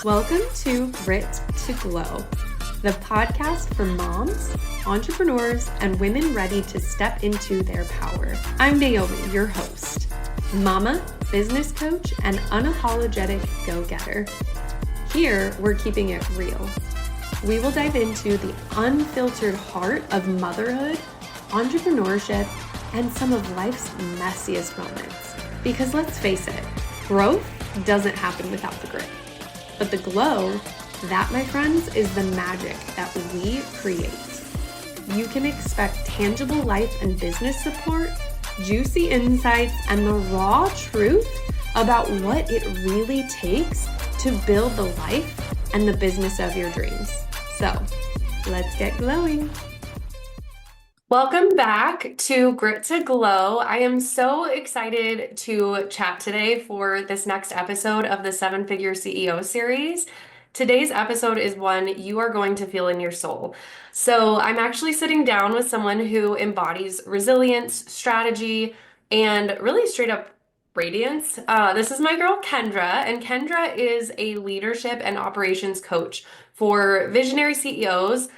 Welcome to Grit to Glow, the podcast for moms, entrepreneurs, and women ready to step into their power. I'm Naomi, your host, mama, business coach, and unapologetic go-getter. Here, we're keeping it real. We will dive into the unfiltered heart of motherhood, entrepreneurship, and some of life's messiest moments. Because let's face it, growth doesn't happen without the grit. But the glow, that, my friends, is the magic that we create. You can expect tangible life and business support, juicy insights, and the raw truth about what it really takes to build the life and the business of your dreams. So, let's get glowing. Welcome back to Grit to Glow. I am so excited to chat today for this next episode of the Seven Figure CEO series. Today's episode is one you are going to feel in your soul. So I'm actually sitting down with someone who embodies resilience, strategy, and really straight up radiance. This is my girl Kendra, and Kendra is a leadership and operations coach for visionary CEOs.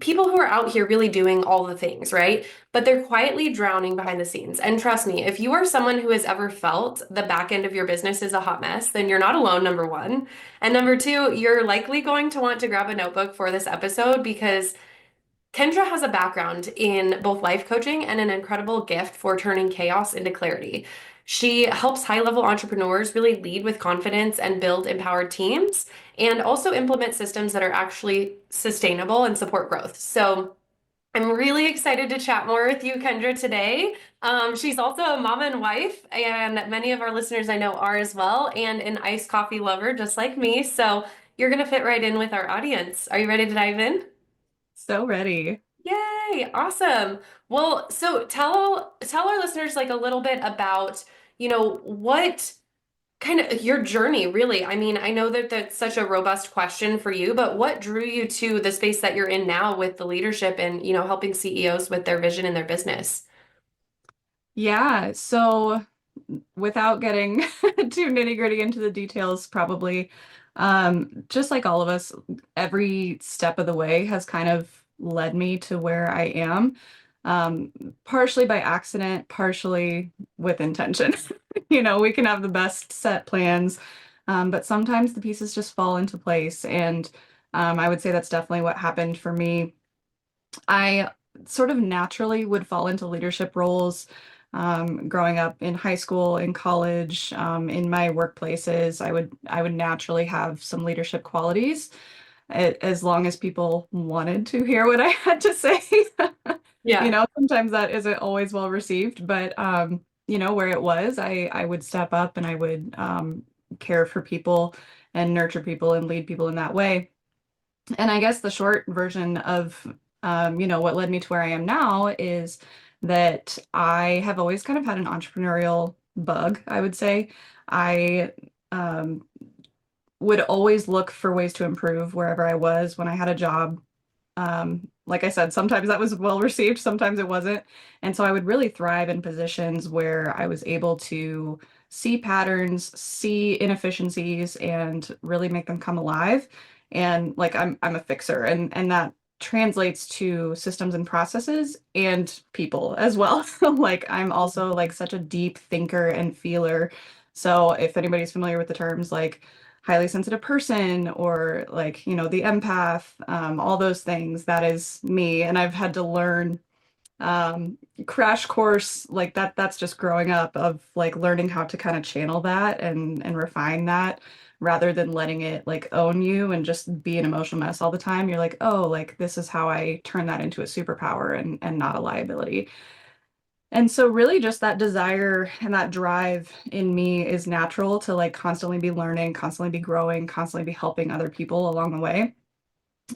People who are out here really doing all the things, right? But they're quietly drowning behind the scenes. And trust me, if you are someone who has ever felt the back end of your business is a hot mess, then you're not alone, number one. And number two, you're likely going to want to grab a notebook for this episode because Kendra has a background in both life coaching and an incredible gift for turning chaos into clarity. She helps high-level entrepreneurs really lead with confidence and build empowered teams, and also implement systems that are actually sustainable and support growth. So I'm really excited to chat more with you, Kendra, today. She's also a mama and wife, and many of our listeners I know are as well, and an iced coffee lover just like me. So you're going to fit right in with our audience. Are you ready to dive in? So ready. Yay, awesome. Well, so tell our listeners like a little bit about, what kind of your journey really. I mean, I know that that's such a robust question for you, but what drew you to the space that you're in now with the leadership and, helping CEOs with their vision in their business? Yeah, so without getting too nitty-gritty into the details, probably, just like all of us, every step of the way has kind of led me to where I am, um, partially by accident, partially with intention. We can have the best set plans, but sometimes the pieces just fall into place. And I would say that's definitely what happened for me. I sort of naturally would fall into leadership roles growing up in high school, in college, in my workplaces. I would naturally have some leadership qualities as long as people wanted to hear what I had to say. Yeah. Sometimes that isn't always well received, but where it was, I would step up and I would care for people and nurture people and lead people in that way. And I guess the short version of what led me to where I am now is that I have always kind of had an entrepreneurial bug, I would say. I would always look for ways to improve wherever I was when I had a job. Like I said, sometimes that was well received, sometimes it wasn't. And so I would really thrive in positions where I was able to see patterns, see inefficiencies, and really make them come alive. And like I'm a fixer, and that translates to systems and processes and people as well. Like I'm also like such a deep thinker and feeler. So if anybody's familiar with the terms like highly sensitive person or like, the empath, all those things, that is me. And I've had to learn crash course like that's just growing up of like learning how to kind of channel that and refine that rather than letting it like own you and just be an emotional mess all the time. You're like, oh, like this is how I turn that into a superpower and not a liability. And so really just that desire and that drive in me is natural to like constantly be learning, constantly be growing, constantly be helping other people along the way.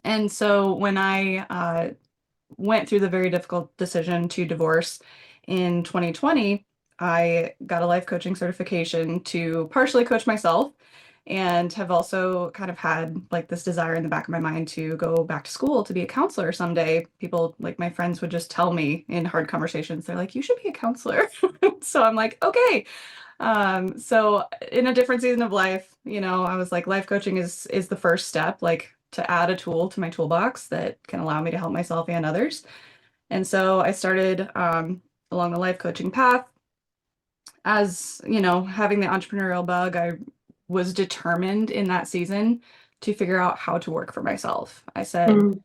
And so when I went through the very difficult decision to divorce in 2020, I got a life coaching certification to partially coach myself and have also kind of had like this desire in the back of my mind to go back to school to be a counselor someday. People like my friends would just tell me in hard conversations, they're like, you should be a counselor. So I'm like, okay. So in a different season of life, I was like, life coaching is the first step, like to add a tool to my toolbox that can allow me to help myself and others. And so I started along the life coaching path. As, having the entrepreneurial bug, I was determined in that season to figure out how to work for myself. I said, Mm.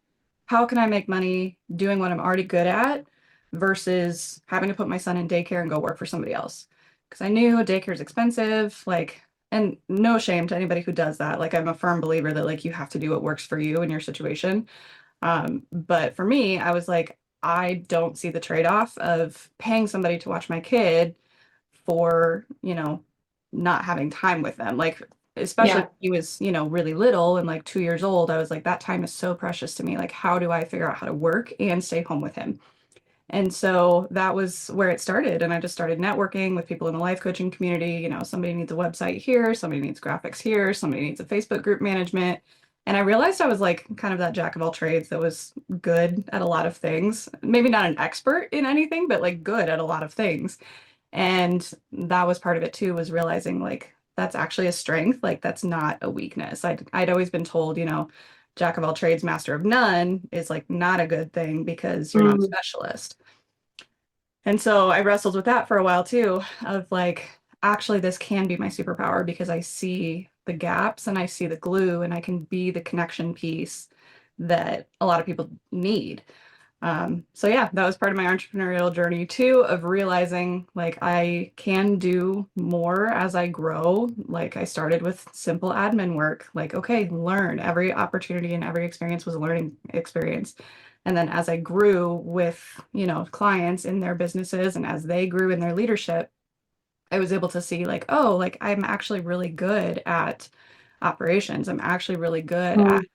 how can I make money doing what I'm already good at versus having to put my son in daycare and go work for somebody else? Because I knew daycare is expensive, like, and no shame to anybody who does that. Like, I'm a firm believer that like you have to do what works for you in your situation. But for me, I was like, I don't see the trade-off of paying somebody to watch my kid for, not having time with them. Like, especially Yeah. when he was, really little and like 2 years old, I was like, that time is so precious to me. Like, how do I figure out how to work and stay home with him? And so that was where it started. And I just started networking with people in the life coaching community. Somebody needs a website here, somebody needs graphics here, somebody needs a Facebook group management. And I realized I was like kind of that jack of all trades that was good at a lot of things. Maybe not an expert in anything, but like good at a lot of things. And that was part of it too, was realizing like that's actually a strength. Like that's not a weakness. I'd always been told, jack of all trades, master of none is like not a good thing because you're not a Mm. specialist. And so I wrestled with that for a while too, of like, actually, this can be my superpower because I see the gaps and I see the glue and I can be the connection piece that a lot of people need. So yeah, that was part of my entrepreneurial journey too, of realizing like I can do more as I grow. Like I started with simple admin work, like, okay, learn. Every opportunity and every experience was a learning experience. And then as I grew with, clients in their businesses and as they grew in their leadership, I was able to see like, oh, like I'm actually really good at operations. I'm actually really good at Mm.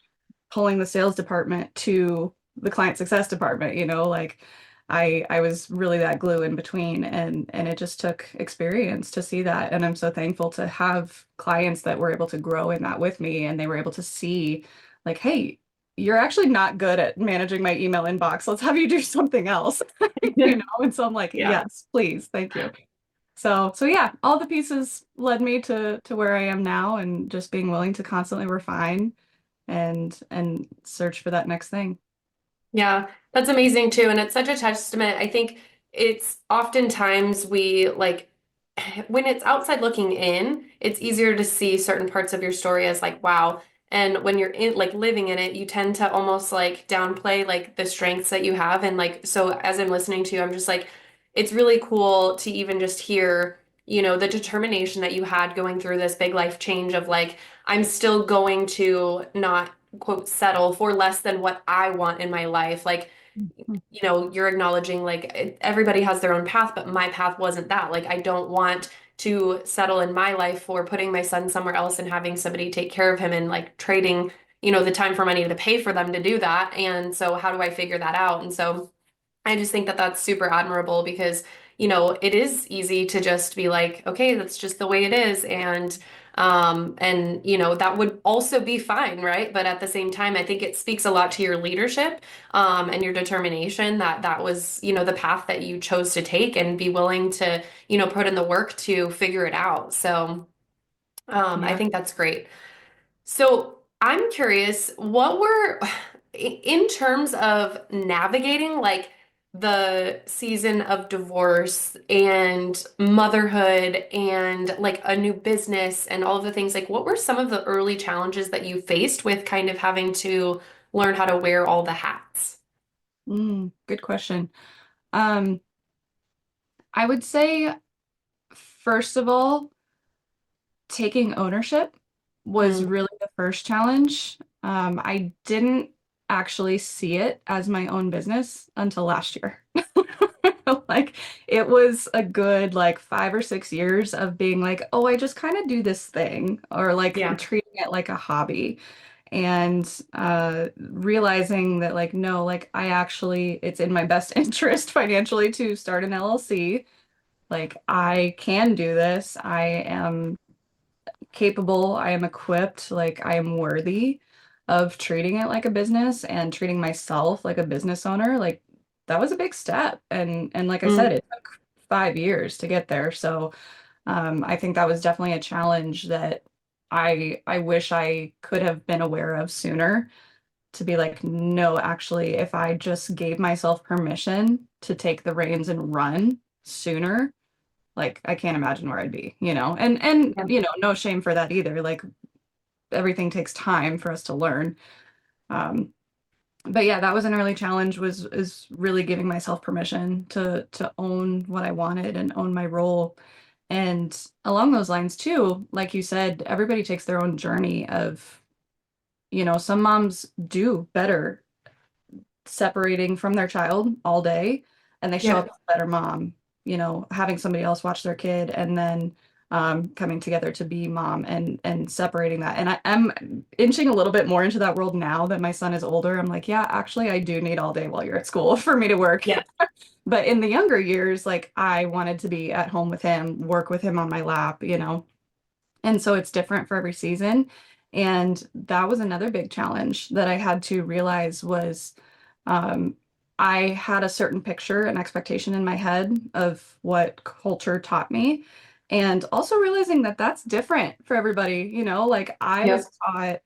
pulling the sales department to the client success department, like I was really that glue in between and it just took experience to see that. And I'm so thankful to have clients that were able to grow in that with me and they were able to see like, hey, you're actually not good at managing my email inbox. Let's have you do something else. And so I'm like, Yeah. yes, please, thank you. So yeah, all the pieces led me to where I am now and just being willing to constantly refine and search for that next thing. Yeah, that's amazing too. And it's such a testament. I think it's oftentimes we like when it's outside looking in, it's easier to see certain parts of your story as like, wow. And when you're in like living in it, you tend to almost like downplay like the strengths that you have. And like, so as I'm listening to you, I'm just like, it's really cool to even just hear, the determination that you had going through this big life change of like, I'm still going to not quote settle for less than what I want in my life. Like, you're acknowledging like everybody has their own path, but my path wasn't that. Like, I don't want to settle in my life for putting my son somewhere else and having somebody take care of him and like trading, the time for money to pay for them to do that. And so, how do I figure that out? And so, I just think that that's super admirable because, it is easy to just be like, okay, that's just the way it is. And that would also be fine, right? But at the same time, I think it speaks a lot to your leadership, and your determination that that was, the path that you chose to take and be willing to, put in the work to figure it out. So, I Yeah. think that's great. So I'm curious, what were, in terms of navigating like the season of divorce and motherhood and like a new business and all of the things, like what were some of the early challenges that you faced with kind of having to learn how to wear all the hats? Good question. Um, I would say, first of all, taking ownership was Mm, really the first challenge. I didn't actually see it as my own business until last year. Like it was a good like 5 or 6 years of being like, oh, I just kind of do this thing, or like yeah. treating it like a hobby. And realizing that like, no, like I actually, it's in my best interest financially to start an LLC. Like I can do this. I am capable, I am equipped, like I am worthy of treating it like a business and treating myself like a business owner, like that was a big step. And like I said, Mm. it took 5 years to get there. So I think that was definitely a challenge that I wish I could have been aware of sooner to be like, no, actually, if I just gave myself permission to take the reins and run sooner, like I can't imagine where I'd be, you know. And Yeah. you know, no shame for that either. Like everything takes time for us to learn. Um, but yeah, that was an early challenge was is really giving myself permission to own what I wanted and own my role. And along those lines too, like you said, everybody takes their own journey of, you know, some moms do better separating from their child all day and they show Yeah. up as a better mom, you know, having somebody else watch their kid and then coming together to be mom and separating that. And I'm inching a little bit more into that world now that my son is older. I'm like, yeah, actually, I do need all day while you're at school for me to work. Yeah. But in the younger years, like I wanted to be at home with him, work with him on my lap, you know. And so it's different for every season. And that was another big challenge that I had to realize was um, I had a certain picture and expectation in my head of what culture taught me. And also realizing that that's different for everybody, you know, like I Yeah. was taught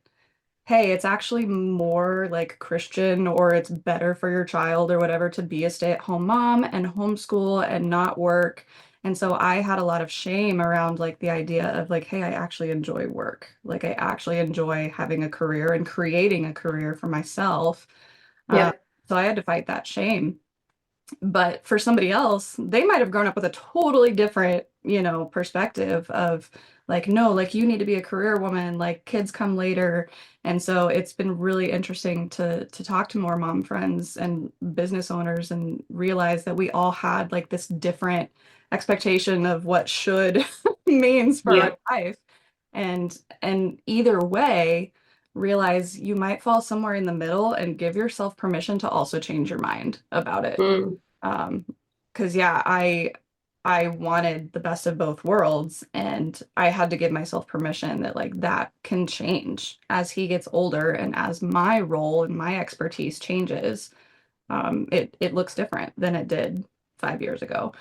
hey, it's actually more like Christian or it's better for your child or whatever to be a stay-at-home mom and homeschool and not work. And so I had a lot of shame around like the idea of like, hey, I actually enjoy work. Like I actually enjoy having a career and creating a career for myself. Uh, Yeah. so I had to fight that shame. But for somebody else, they might have grown up with a totally different, you know, perspective of like, no, like you need to be a career woman, like kids come later. And so it's been really interesting to talk to more mom friends and business owners and realize that we all had like this different expectation of what should means for our Yeah. life. And either way, realize you might fall somewhere in the middle and give yourself permission to also change your mind about it. Mm. Um, because yeah, I wanted the best of both worlds and I had to give myself permission that like that can change as he gets older and as my role and my expertise changes. It looks different than it did 5 years ago.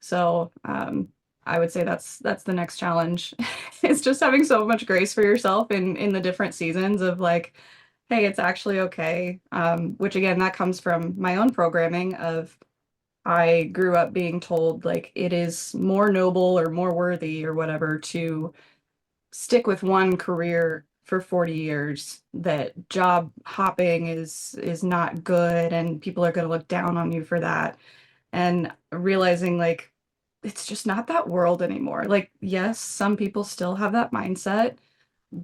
So I would say that's the next challenge. It's just having so much grace for yourself in the different seasons of like, hey, it's actually okay. Which again, that comes from my own programming of I grew up being told like it is more noble or more worthy or whatever to stick with one career for 40 years, that job hopping is not good and people are going to look down on you for that. And realizing like it's just not that world anymore. Like, yes, some people still have that mindset,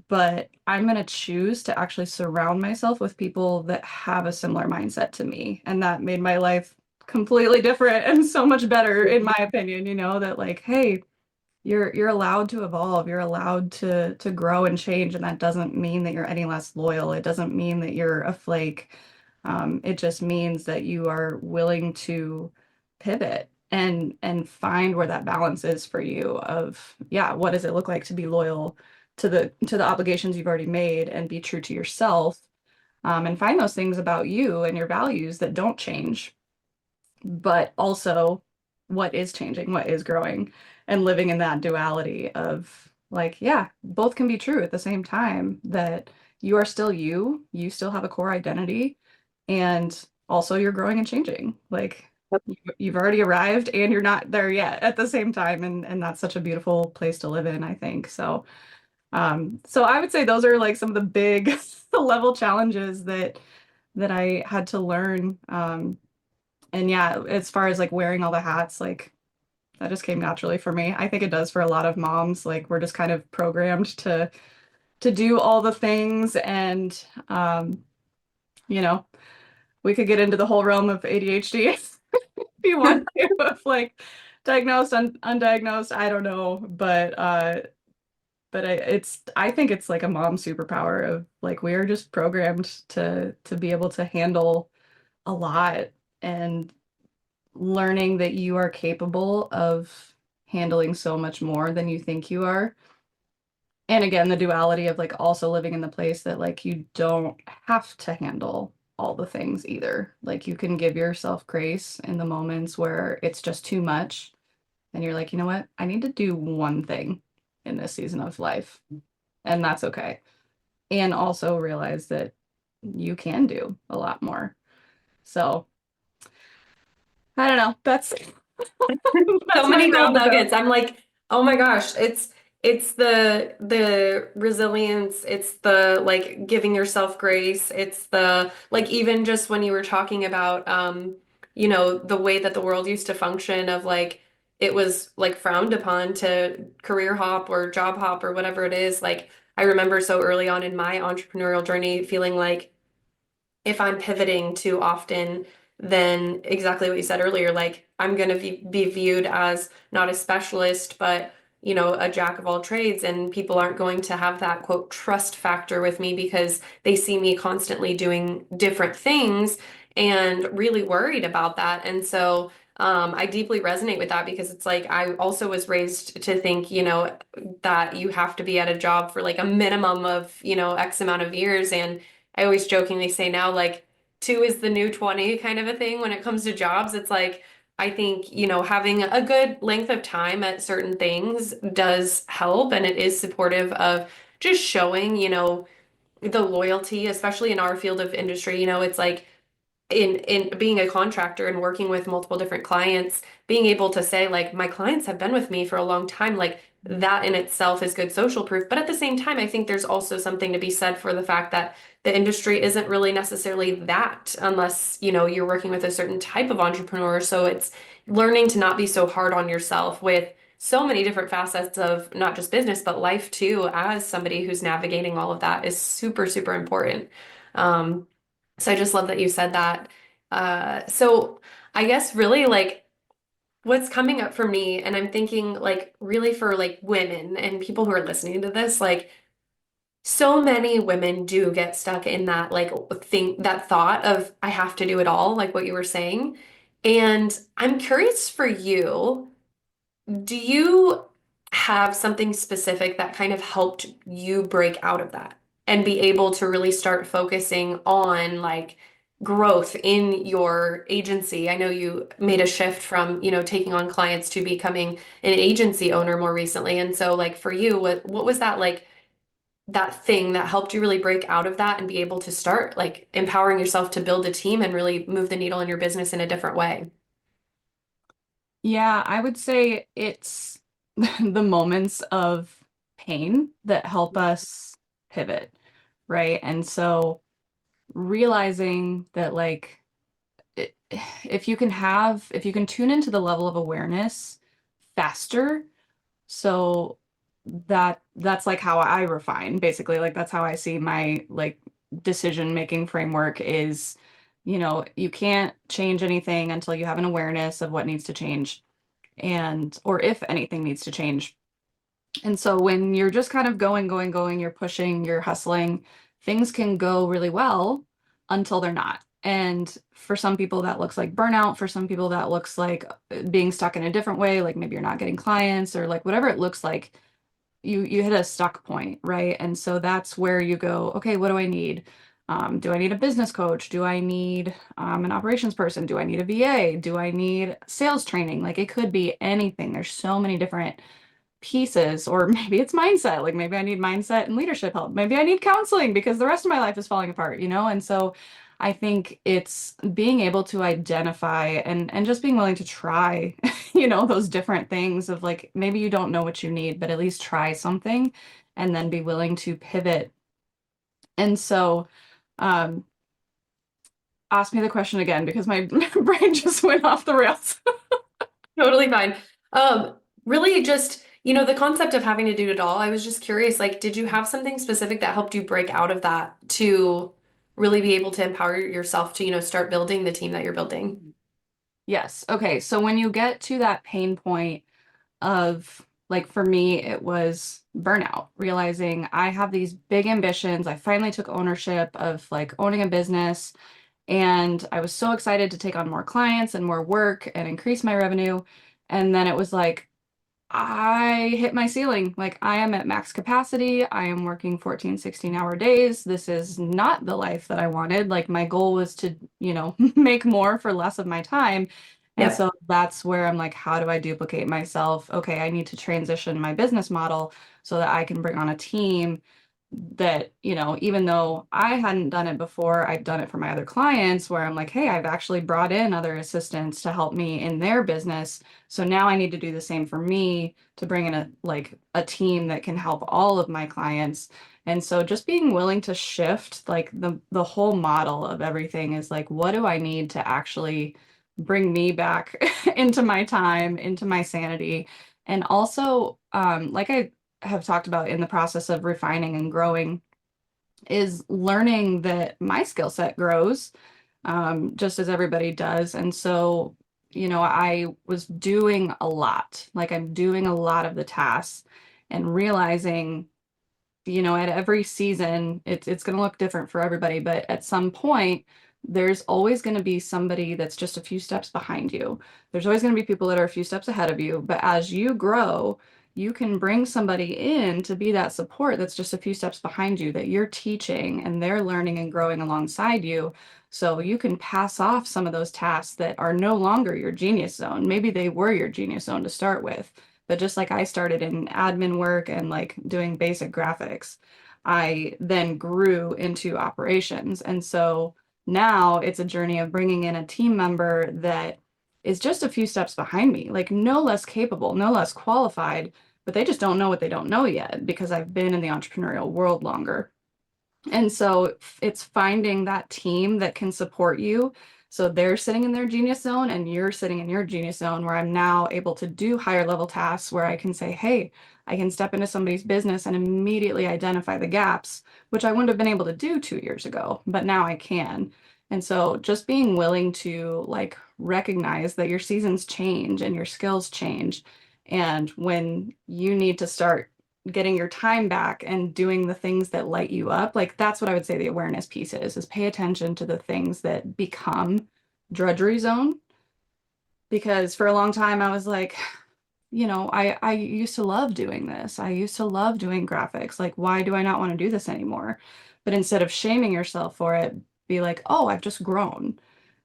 but I'm going to choose to actually surround myself with people that have a similar mindset to me. And that made my life completely different and so much better, in my opinion, you know, that like, hey, you're allowed to evolve, you're allowed to grow and change, and that doesn't mean that you're any less loyal. It doesn't mean that you're a flake. It just means that you are willing to pivot and find where that balance is for you of, yeah, what does it look like to be loyal to the obligations you've already made and be true to yourself, and find those things about you and your values that don't change, but also what is changing, what is growing, and living in that duality of like, yeah, both can be true at the same time, that you are still you, you still have a core identity, and also you're growing and changing. Like you've already arrived and you're not there yet at the same time. And that's such a beautiful place to live in, I think. So so I would say those are like some of the big level challenges that I had to learn. And yeah, as far as like wearing all the hats, like that just came naturally for me. I think it does for a lot of moms. Like we're just kind of programmed to do all the things and you know, we could get into the whole realm of ADHD if you want to, of like diagnosed, undiagnosed, I don't know, but I think it's like a mom superpower of like we are just programmed to be able to handle a lot, and learning that you are capable of handling so much more than you think you are And again, the duality of like also living in the place that like you don't have to handle all the things either. Like you can give yourself grace in the moments where it's just too much and you're like, you know what? I need to do one thing in this season of life, and that's okay. And also realize that you can do a lot more. So I don't know. That's So that's my many gold roundabout. nuggets. I'm like, oh my gosh, it's the resilience, it's the like giving yourself grace, it's the like even just when you were talking about the way that the world used to function of like it was like frowned upon to career hop or job hop or whatever it is. Like I remember so early on in my entrepreneurial journey feeling like if I'm pivoting too often, then exactly what you said earlier, like I'm going to be viewed as not a specialist, but a jack of all trades, and people aren't going to have that quote trust factor with me because they see me constantly doing different things and really worried about that. And so I deeply resonate with that because it's like I also was raised to think, that you have to be at a job for like a minimum of, X amount of years. And I always jokingly say now, like, two is the new 20 kind of a thing when it comes to jobs. It's like, I think, having a good length of time at certain things does help, and it is supportive of just showing, the loyalty, especially in our field of industry. It's like, in being a contractor and working with multiple different clients, being able to say like my clients have been with me for a long time, like that in itself is good social proof. But at the same time, I think there's also something to be said for the fact that the industry isn't really necessarily that unless, you're working with a certain type of entrepreneur. So it's learning to not be so hard on yourself with so many different facets of not just business, but life too, as somebody who's navigating all of that is super, super important. Um, so I just love that you said that. So I guess really like what's coming up for me, and I'm thinking like really for like women and people who are listening to this, like so many women do get stuck in that like that thought of I have to do it all, like what you were saying. And I'm curious for you. Do you have something specific that kind of helped you break out of that and be able to really start focusing on like growth in your agency? I know you made a shift from, taking on clients to becoming an agency owner more recently. And so like for you, what was that like that thing that helped you really break out of that and be able to start like empowering yourself to build a team and really move the needle in your business in a different way? Yeah, I would say it's the moments of pain that help us pivot, right? And so realizing that like i- if you can tune into the level of awareness faster, so that's like how I refine basically, like that's how I see my like decision making framework is, you can't change anything until you have an awareness of what needs to change and or if anything needs to change. And so when you're just kind of going, you're pushing, you're hustling, things can go really well until they're not. And for some people, that looks like burnout. For some people, that looks like being stuck in a different way, like maybe you're not getting clients or like whatever it looks like, you hit a stuck point, right? And so that's where you go, okay, what do I need? Do I need a business coach? Do I need an operations person? Do I need a VA? Do I need sales training? Like it could be anything. There's so many different pieces, or maybe it's mindset. Like maybe I need mindset and leadership help. Maybe I need counseling because the rest of my life is falling apart, you know? And so I think it's being able to identify and just being willing to try, those different things of like maybe you don't know what you need, but at least try something and then be willing to pivot. And so um ask me the question again because my brain just went off the rails. Totally fine. Really just, the concept of having to do it all, I was just curious, like, did you have something specific that helped you break out of that to really be able to empower yourself to, start building the team that you're building? Yes. Okay. So when you get to that pain point of like for me, it was burnout, realizing I have these big ambitions. I finally took ownership of like owning a business, and I was so excited to take on more clients and more work and increase my revenue. And then it was like, I hit my ceiling. Like I am at max capacity. I am working 14, 16-hour days. This is not the life that I wanted. Like my goal was to, make more for less of my time. And Yep. so that's where I'm like, how do I duplicate myself? Okay, I need to transition my business model so that I can bring on a team that, even though I hadn't done it before, I've done it for my other clients where I'm like, hey, I've actually brought in other assistants to help me in their business. So now I need to do the same for me to bring in a team that can help all of my clients. And so just being willing to shift like the whole model of everything is like, what do I need to actually bring me back into my time, into my sanity? And also, like I have talked about in the process of refining and growing, is learning that my skill set grows just as everybody does. And so, I was doing a lot, like I'm doing a lot of the tasks and realizing, at every season, it's going to look different for everybody, but at some point, there's always going to be somebody that's just a few steps behind you. There's always going to be people that are a few steps ahead of you, but as you grow, you can bring somebody in to be that support that's just a few steps behind you that you're teaching and they're learning and growing alongside you. So you can pass off some of those tasks that are no longer your genius zone. Maybe they were your genius zone to start with. But just like I started in admin work and like doing basic graphics, I then grew into operations. And so now it's a journey of bringing in a team member that is just a few steps behind me, like no less capable, no less qualified, but they just don't know what they don't know yet because I've been in the entrepreneurial world longer. And so it's finding that team that can support you. So they're sitting in their genius zone and you're sitting in your genius zone where I'm now able to do higher level tasks where I can say, hey, I can step into somebody's business and immediately identify the gaps, which I wouldn't have been able to do 2 years ago, but now I can. And so just being willing to like recognize that your seasons change and your skills change. And when you need to start getting your time back and doing the things that light you up. Like that's what I would say the awareness piece is pay attention to the things that become drudgery zone. Because for a long time I was like, I used to love doing this. I used to love doing graphics. Like, why do I not want to do this anymore? But instead of shaming yourself for it, be like, oh, I've just grown.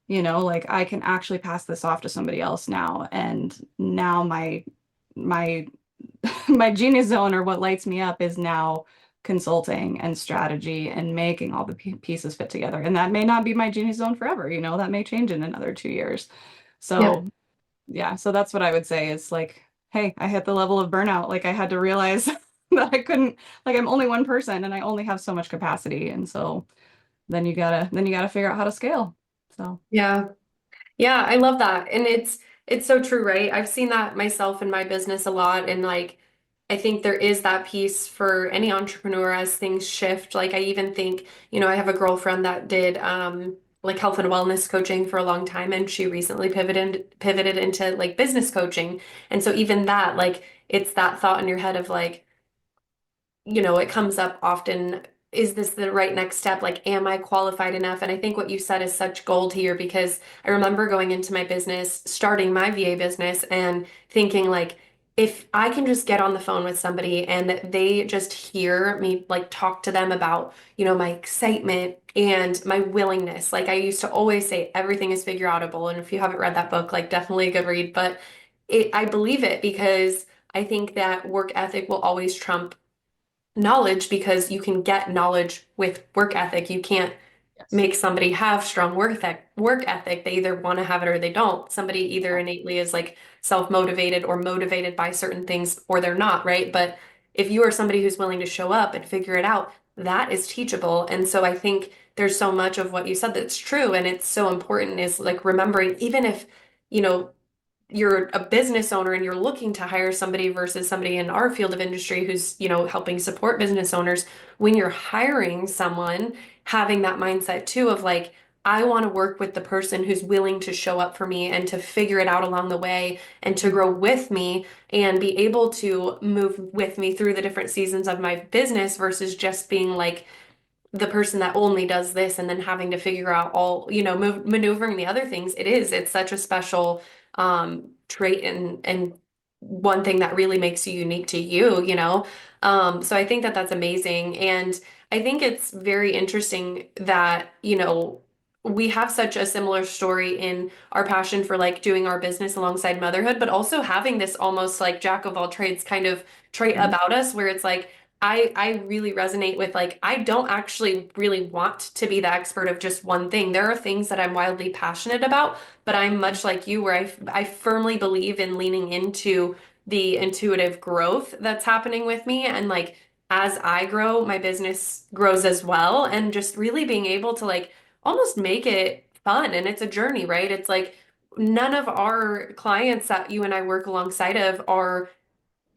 Like I can actually pass this off to somebody else now. And now my my genius zone or what lights me up is now consulting and strategy and making all the pieces fit together. And that may not be my genius zone forever, that may change in another 2 years. Yep. So yeah, so that's what I would say is like, hey, I hit the level of burnout. Like I had to realize that I couldn't, like I'm only one person and I only have so much capacity. And so then you gotta figure out how to scale. So Yeah. Yeah, I love that. And it's so true, right? I've seen that myself in my business a lot and like I think there is that piece for any entrepreneur as things shift. Like I even think, I have a girlfriend that did like health and wellness coaching for a long time and she recently pivoted into like business coaching. And so even that like it's that thought in your head of like it comes up often. Is this the right next step? Like, am I qualified enough? And I think what you said is such gold here because I remember going into my business, starting my VA business, and thinking, like, if I can just get on the phone with somebody and they just hear me, like, talk to them about, my excitement and my willingness. Like, I used to always say, everything is figure outable. And if you haven't read that book, like, definitely a good read. But I believe it because I think that work ethic will always trump knowledge because you can get knowledge with work ethic. You can't yes. make somebody have strong work ethic. They either want to have it or they don't. Somebody either innately is like self-motivated or motivated by certain things or they're not, right? But if you are somebody who's willing to show up and figure it out, that is teachable. And so I think there's so much of what you said that's true and it's so important is like remembering even if, you know, you're a business owner and you're looking to hire somebody versus somebody in our field of industry who's, helping support business owners, when you're hiring someone, having that mindset too of like, I want to work with the person who's willing to show up for me and to figure it out along the way and to grow with me and be able to move with me through the different seasons of my business versus just being like, the person that only does this and then having to figure out all, maneuvering the other things. It's such a special trait and one thing that really makes you unique to you, you know? So I think that that's amazing. And I think it's very interesting that, you know, we have such a similar story in our passion for like doing our business alongside motherhood, but also having this almost like jack of all trades kind of trait Mhm. about us where it's like, I really resonate with like I don't actually really want to be the expert of just one thing. There are things that I'm wildly passionate about, but I'm much like you where I firmly believe in leaning into the intuitive growth that's happening with me and like as I grow, my business grows as well and just really being able to like almost make it fun and it's a journey, right? It's like none of our clients that you and I work alongside of are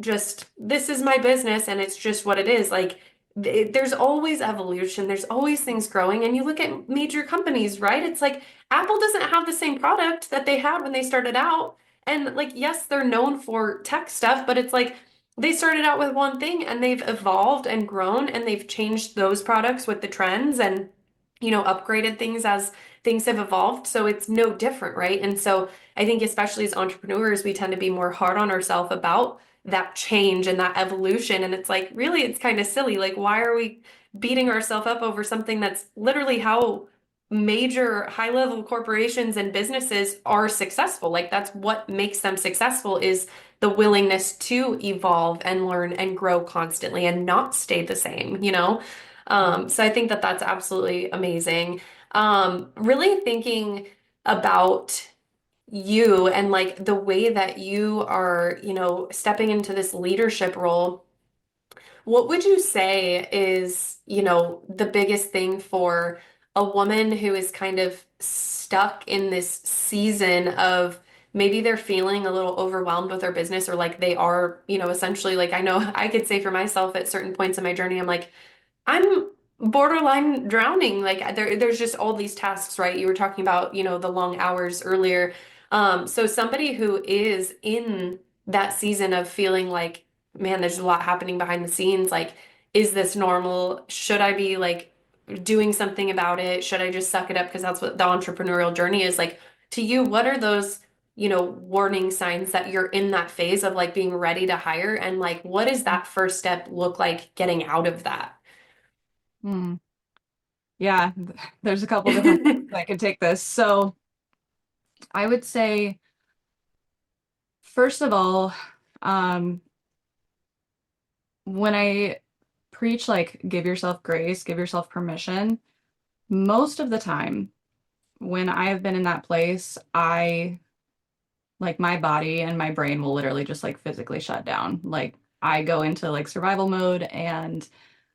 just this is my business and it's just what it is like there's always evolution, there's always things growing, and you look at major companies, right? It's like Apple doesn't have the same product that they had when they started out, and like yes, they're known for tech stuff, but it's like they started out with one thing and they've evolved and grown and they've changed those products with the trends and upgraded things as things have evolved, so it's no different, right? And so I think especially as entrepreneurs we tend to be more hard on ourselves about that change and that evolution. And it's like, really, it's kind of silly. Like, why are we beating ourselves up over something that's literally how major high level corporations and businesses are successful? Like, that's what makes them successful is the willingness to evolve and learn and grow constantly and not stay the same, you know? So I think that that's absolutely amazing. Really thinking about you and like the way that you are, stepping into this leadership role, what would you say is, the biggest thing for a woman who is kind of stuck in this season of maybe they're feeling a little overwhelmed with their business or like they are, essentially like I know I could say for myself at certain points in my journey, I'm like, I'm borderline drowning. Like there's just all these tasks, right? You were talking about, the long hours earlier. So somebody who is in that season of feeling like, man, there's a lot happening behind the scenes. Like, is this normal? Should I be like doing something about it? Should I just suck it up? Because that's what the entrepreneurial journey is. Like, to you, what are those, warning signs that you're in that phase of like being ready to hire? And like, what does that first step look like getting out of that? Hmm. Yeah, there's a couple different ways I could take this. So I would say, first of all, um, when I preach like give yourself grace, give yourself permission, most of the time when I have been in that place, I like my body and my brain will literally just like physically shut down. Like I go into like survival mode and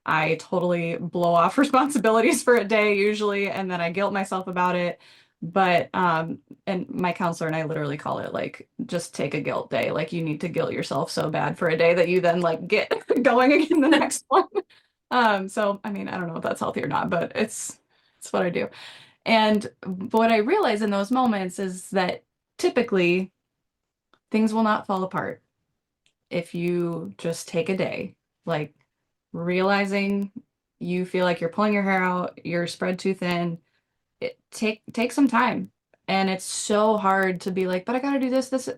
I totally blow off responsibilities for a day usually, and then I guilt myself about it. But and my counselor and I literally call it like just take a guilt day. Like you need to guilt yourself so bad for a day that you then like get going again the next one. So I mean, I don't know if that's healthy or not, but it's what I do. And what I realize in those moments is that typically things will not fall apart if you just take a day. Like realizing you feel like you're pulling your hair out, you're spread too thin, take some time. And it's so hard to be like, but I gotta do this.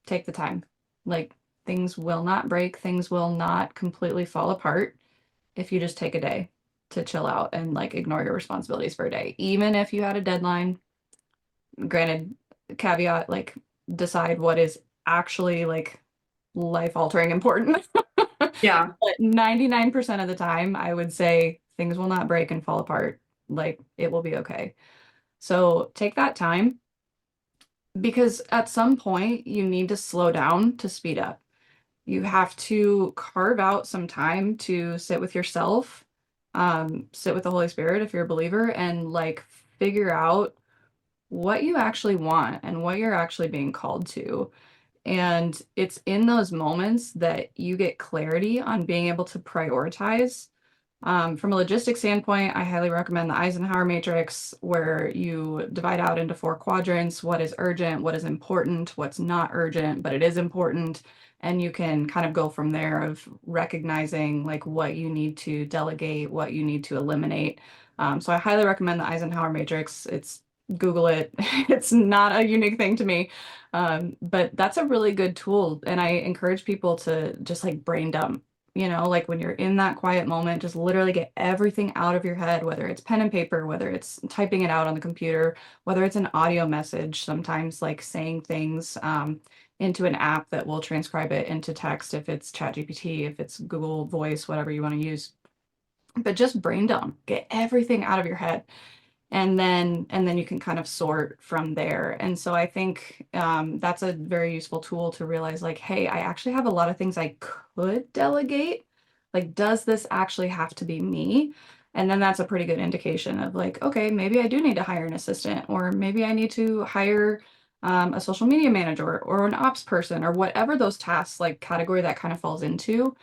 Take the time. Like things will not break, things will not completely fall apart if you just take a day to chill out and like ignore your responsibilities for a day. Even if you had a deadline, granted, caveat, like decide what is actually like life altering important. Yeah. But 99% of the time, I would say things will not break and fall apart. Like it will be okay. So take that time because at some point you need to slow down to speed up. You have to carve out some time to sit with yourself, sit with the Holy Spirit if you're a believer, and like figure out what you actually want and what you're actually being called to. And it's in those moments that you get clarity on being able to prioritize. From a logistics standpoint, I highly recommend the Eisenhower matrix, where you divide out into four quadrants: what is urgent, what is important, what's not urgent, but it is important. And you can kind of go from there of recognizing like what you need to delegate, what you need to eliminate. So I highly recommend the Eisenhower matrix. It's Google it. It's not a unique thing to me. But that's a really good tool. And I encourage people to just like brain dump, like when you're in that quiet moment, just literally get everything out of your head, whether it's pen and paper, whether it's typing it out on the computer, whether it's an audio message, sometimes like saying things into an app that will transcribe it into text if it's ChatGPT, if it's Google Voice, whatever you want to use. But just brain dump, get everything out of your head and then you can kind of sort from there. And so I think that's a very useful tool to realize like, hey, I actually have a lot of things I could delegate. Like, does this actually have to be me? And then that's a pretty good indication of like, okay, maybe I do need to hire an assistant, or maybe I need to hire a social media manager or an ops person or whatever those tasks like category that kind of falls into,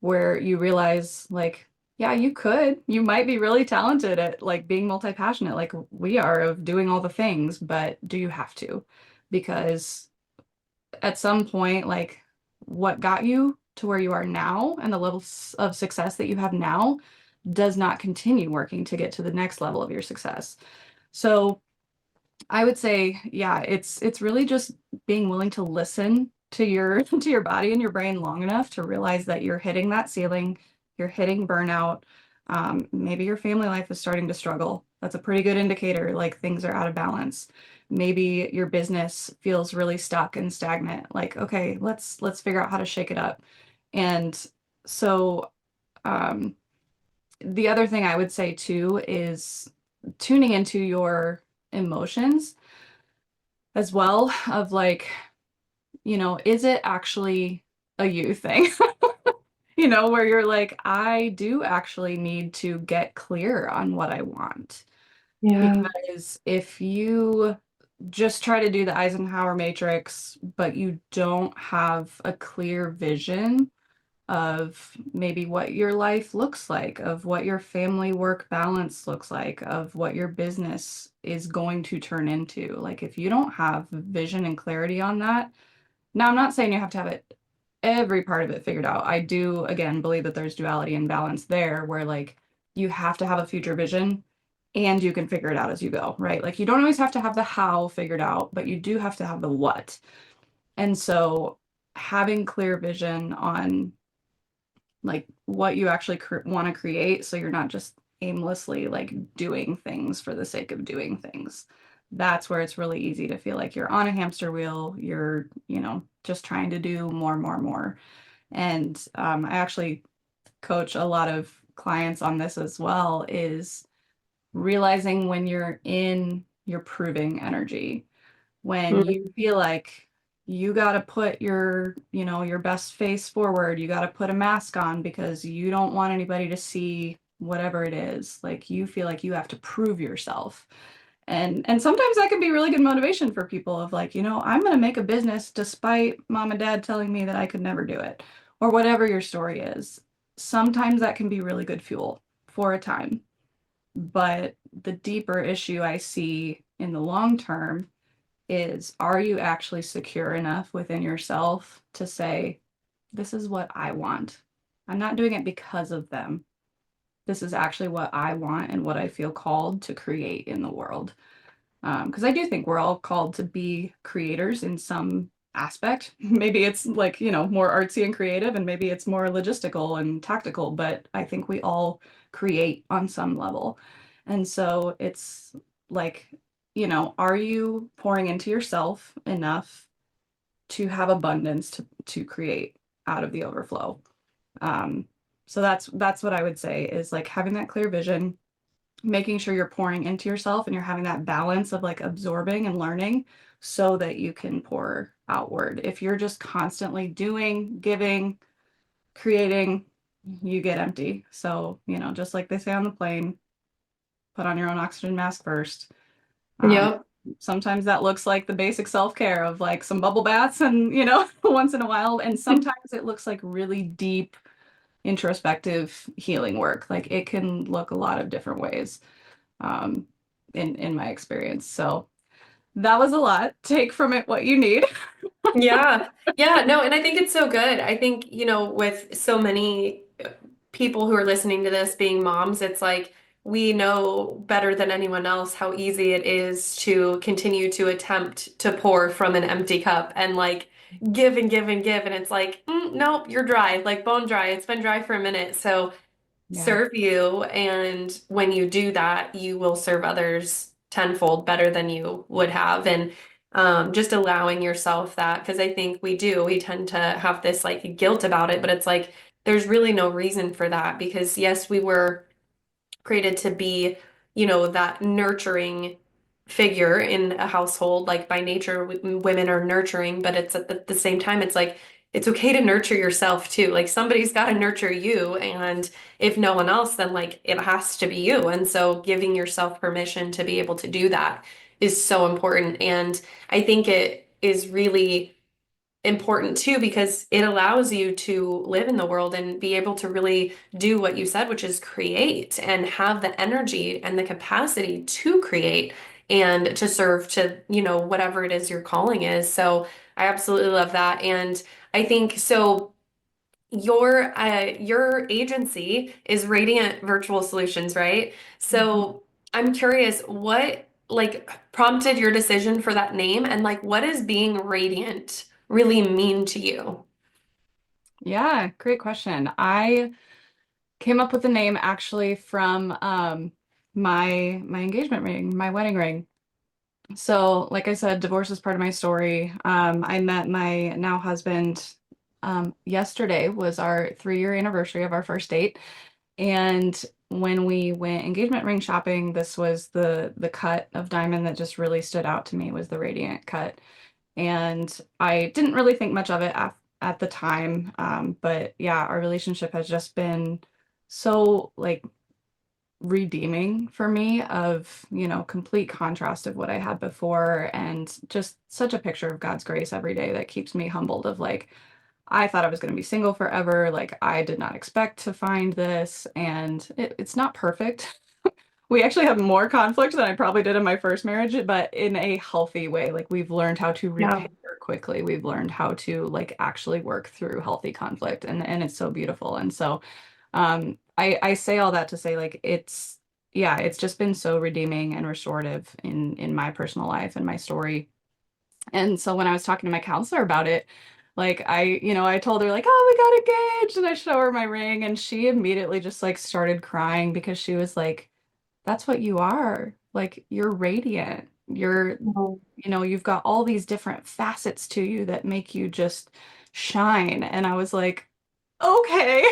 where you realize like, yeah, you might be really talented at like being multi-passionate like we are of doing all the things, but do you have to? Because at some point, like what got you to where you are now and the levels of success that you have now does not continue working to get to the next level of your success. So I would say, yeah, it's really just being willing to listen to your to your body and your brain long enough to realize that you're hitting that ceiling, you're hitting burnout. Maybe your family life is starting to struggle. That's a pretty good indicator, like things are out of balance. Maybe your business feels really stuck and stagnant. Like, okay, let's figure out how to shake it up. And so um, the other thing I would say too is tuning into your emotions as well of like, is it actually a you thing? Where you're like, I do actually need to get clear on what I want. Yeah. Because if you just try to do the Eisenhower matrix, but you don't have a clear vision of maybe what your life looks like, of what your family work balance looks like, of what your business is going to turn into. Like, if you don't have vision and clarity on that, now I'm not saying you have to have it every part of it figured out. I do, again, believe that there's duality and balance there where like you have to have a future vision and you can figure it out as you go, right? Like, you don't always have to have the how figured out, but you do have to have the what. And so having clear vision on like what you actually want to create so you're not just aimlessly like doing things for the sake of doing things. That's where it's really easy to feel like you're on a hamster wheel, you're, just trying to do more, more, more. And I actually coach a lot of clients on this as well, is realizing when you're in your proving energy, when you Mm. feel like you got to put your best face forward, you got to put a mask on because you don't want anybody to see whatever it is. Like, you feel like you have to prove yourself. And sometimes that can be really good motivation for people of like, I'm going to make a business despite mom and dad telling me that I could never do it, or whatever your story is. Sometimes that can be really good fuel for a time. But the deeper issue I see in the long term is, are you actually secure enough within yourself to say, this is what I want? I'm not doing it because of them. This is actually what I want and what I feel called to create in the world. Because I do think we're all called to be creators in some aspect. Maybe it's like, more artsy and creative, and maybe it's more logistical and tactical, but I think we all create on some level. And so it's like, are you pouring into yourself enough to have abundance to create out of the overflow? Um, so that's what I would say, is like having that clear vision, making sure you're pouring into yourself and you're having that balance of like absorbing and learning so that you can pour outward. If you're just constantly doing, giving, creating, you get empty. So, just like they say on the plane, put on your own oxygen mask first. Um, Yep. Sometimes that looks like the basic self-care of like some bubble baths and, once in a while. And sometimes it looks like really deep introspective healing work. Like, it can look a lot of different ways um, in my experience. So that was a lot. Take from it what you need. Yeah. Yeah. No, and I think it's so good. I think, with so many people who are listening to this being moms, it's like we know better than anyone else how easy it is to continue to attempt to pour from an empty cup and like give and give and give. And it's like, nope, you're dry, like bone dry. It's been dry for a minute. So Yeah. serve you. And when you do that, you will serve others tenfold better than you would have. And just allowing yourself that, because I think we tend to have this like guilt about it, but it's like, there's really no reason for that because yes, we were created to be, that nurturing figure in a household. Like by nature, women are nurturing, but it's at the same time, it's like, it's okay to nurture yourself too. Like somebody's got to nurture you. And if no one else, then like it has to be you. And so giving yourself permission to be able to do that is so important. And I think it is really important too because it allows you to live in the world and be able to really do what you said, which is create and have the energy and the capacity to create and to serve to, whatever it is your calling is. So I absolutely love that. And I think so your agency is Radiant Virtual Solutions, right? Mhm. So I'm curious, what like prompted your decision for that name and like what does being radiant really mean to you? Yeah, great question. I came up with the name actually from my engagement ring, my wedding ring. So, like I said, divorce is part of my story. I met my now husband yesterday was our 3-year anniversary of our first date. And when we went engagement ring shopping, this was the cut of diamond that just really stood out to me was the radiant cut. And I didn't really think much of it at the time. But yeah, our relationship has just been so like redeeming for me of, complete contrast of what I had before and just such a picture of God's grace every day that keeps me humbled of like, I thought I was going to be single forever. Like I did not expect to find this and it's not perfect. We actually have more conflict than I probably did in my first marriage, but in a healthy way. Like we've learned how to Yeah. repair quickly. We've learned how to like actually work through healthy conflict and it's so beautiful. And so I say all that to say like yeah, it's just been so redeeming and restorative in my personal life and my story. And so when I was talking to my counselor about it, like I told her like, "Oh, we got engaged." And I show her my ring and she immediately just like started crying because she was like, "That's what you are. Like you're radiant. You've got all these different facets to you that make you just shine." And I was like, "Okay."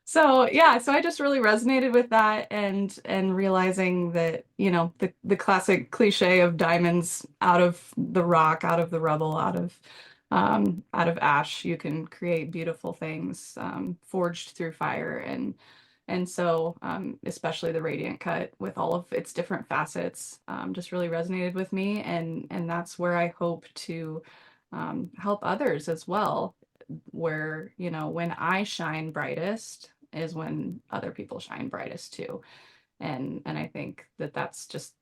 So yeah, so I just really resonated with that and realizing that, the classic cliche of diamonds out of the rock, out of the rubble, out of ash, you can create beautiful things forged through fire and so especially the radiant cut with all of its different facets just really resonated with me and that's where I hope to help others as well where, when I shine brightest is when other people shine brightest too. And I think that that's just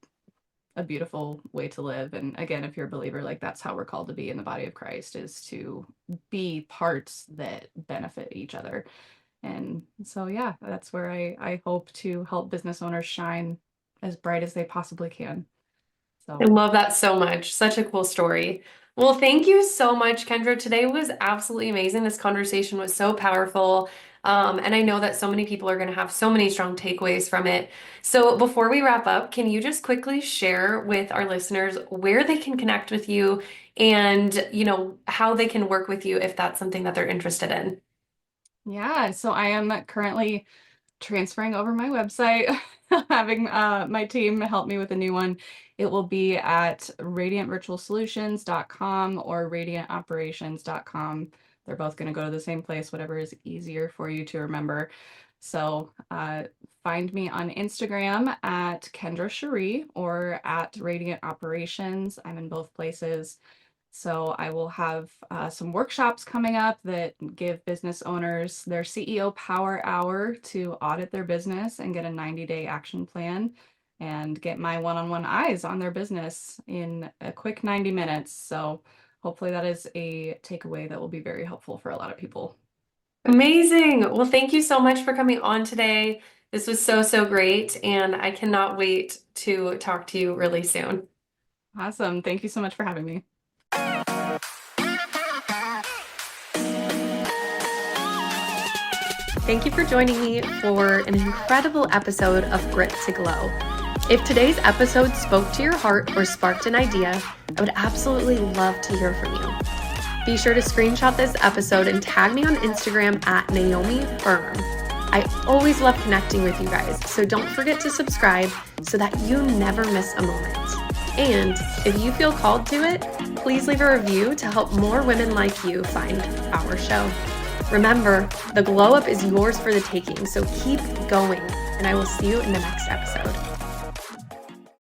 a beautiful way to live. And again, if you're a believer, like that's how we're called to be in the body of Christ is to be parts that benefit each other. And so yeah, that's where I hope to help business owners shine as bright as they possibly can. I So love that so much. Such a cool story. Well, thank you so much, Kendra. Today was absolutely amazing. This conversation was so powerful. And I know that so many people are going to have so many strong takeaways from it. So before we wrap up, can you just quickly share with our listeners where they can connect with you and, how they can work with you if that's something that they're interested in? yeah, so I am currently transferring over my website, having my team help me with a new one. It will be at radiantvirtualsolutions.com or radiantoperations.com. They're both going to go to the same place, whatever is easier for you to remember. So find me on Instagram at Kendra Cherie or at Radiant Operations. I'm in both places. So I will have some workshops coming up that give business owners their CEO Power Hour to audit their business and get a 90-day action plan and get my one-on-one eyes on their business in a quick 90 minutes. So hopefully that is a takeaway that will be very helpful for a lot of people. Amazing. Well, thank you so much for coming on today. This was so, so great, and I cannot wait to talk to you really soon. Awesome. Thank you so much for having me. Thank you for joining me for an incredible episode of Grit to Glow. If today's episode spoke to your heart or sparked an idea, I would absolutely love to hear from you. Be sure to screenshot this episode and tag me on Instagram at Naomi Firm. I always love connecting with you guys, so don't forget to subscribe so that you never miss a moment. And if you feel called to it, please leave a review to help more women like you find our show. Remember, the glow up is yours for the taking, so keep going, and I will see you in the next episode.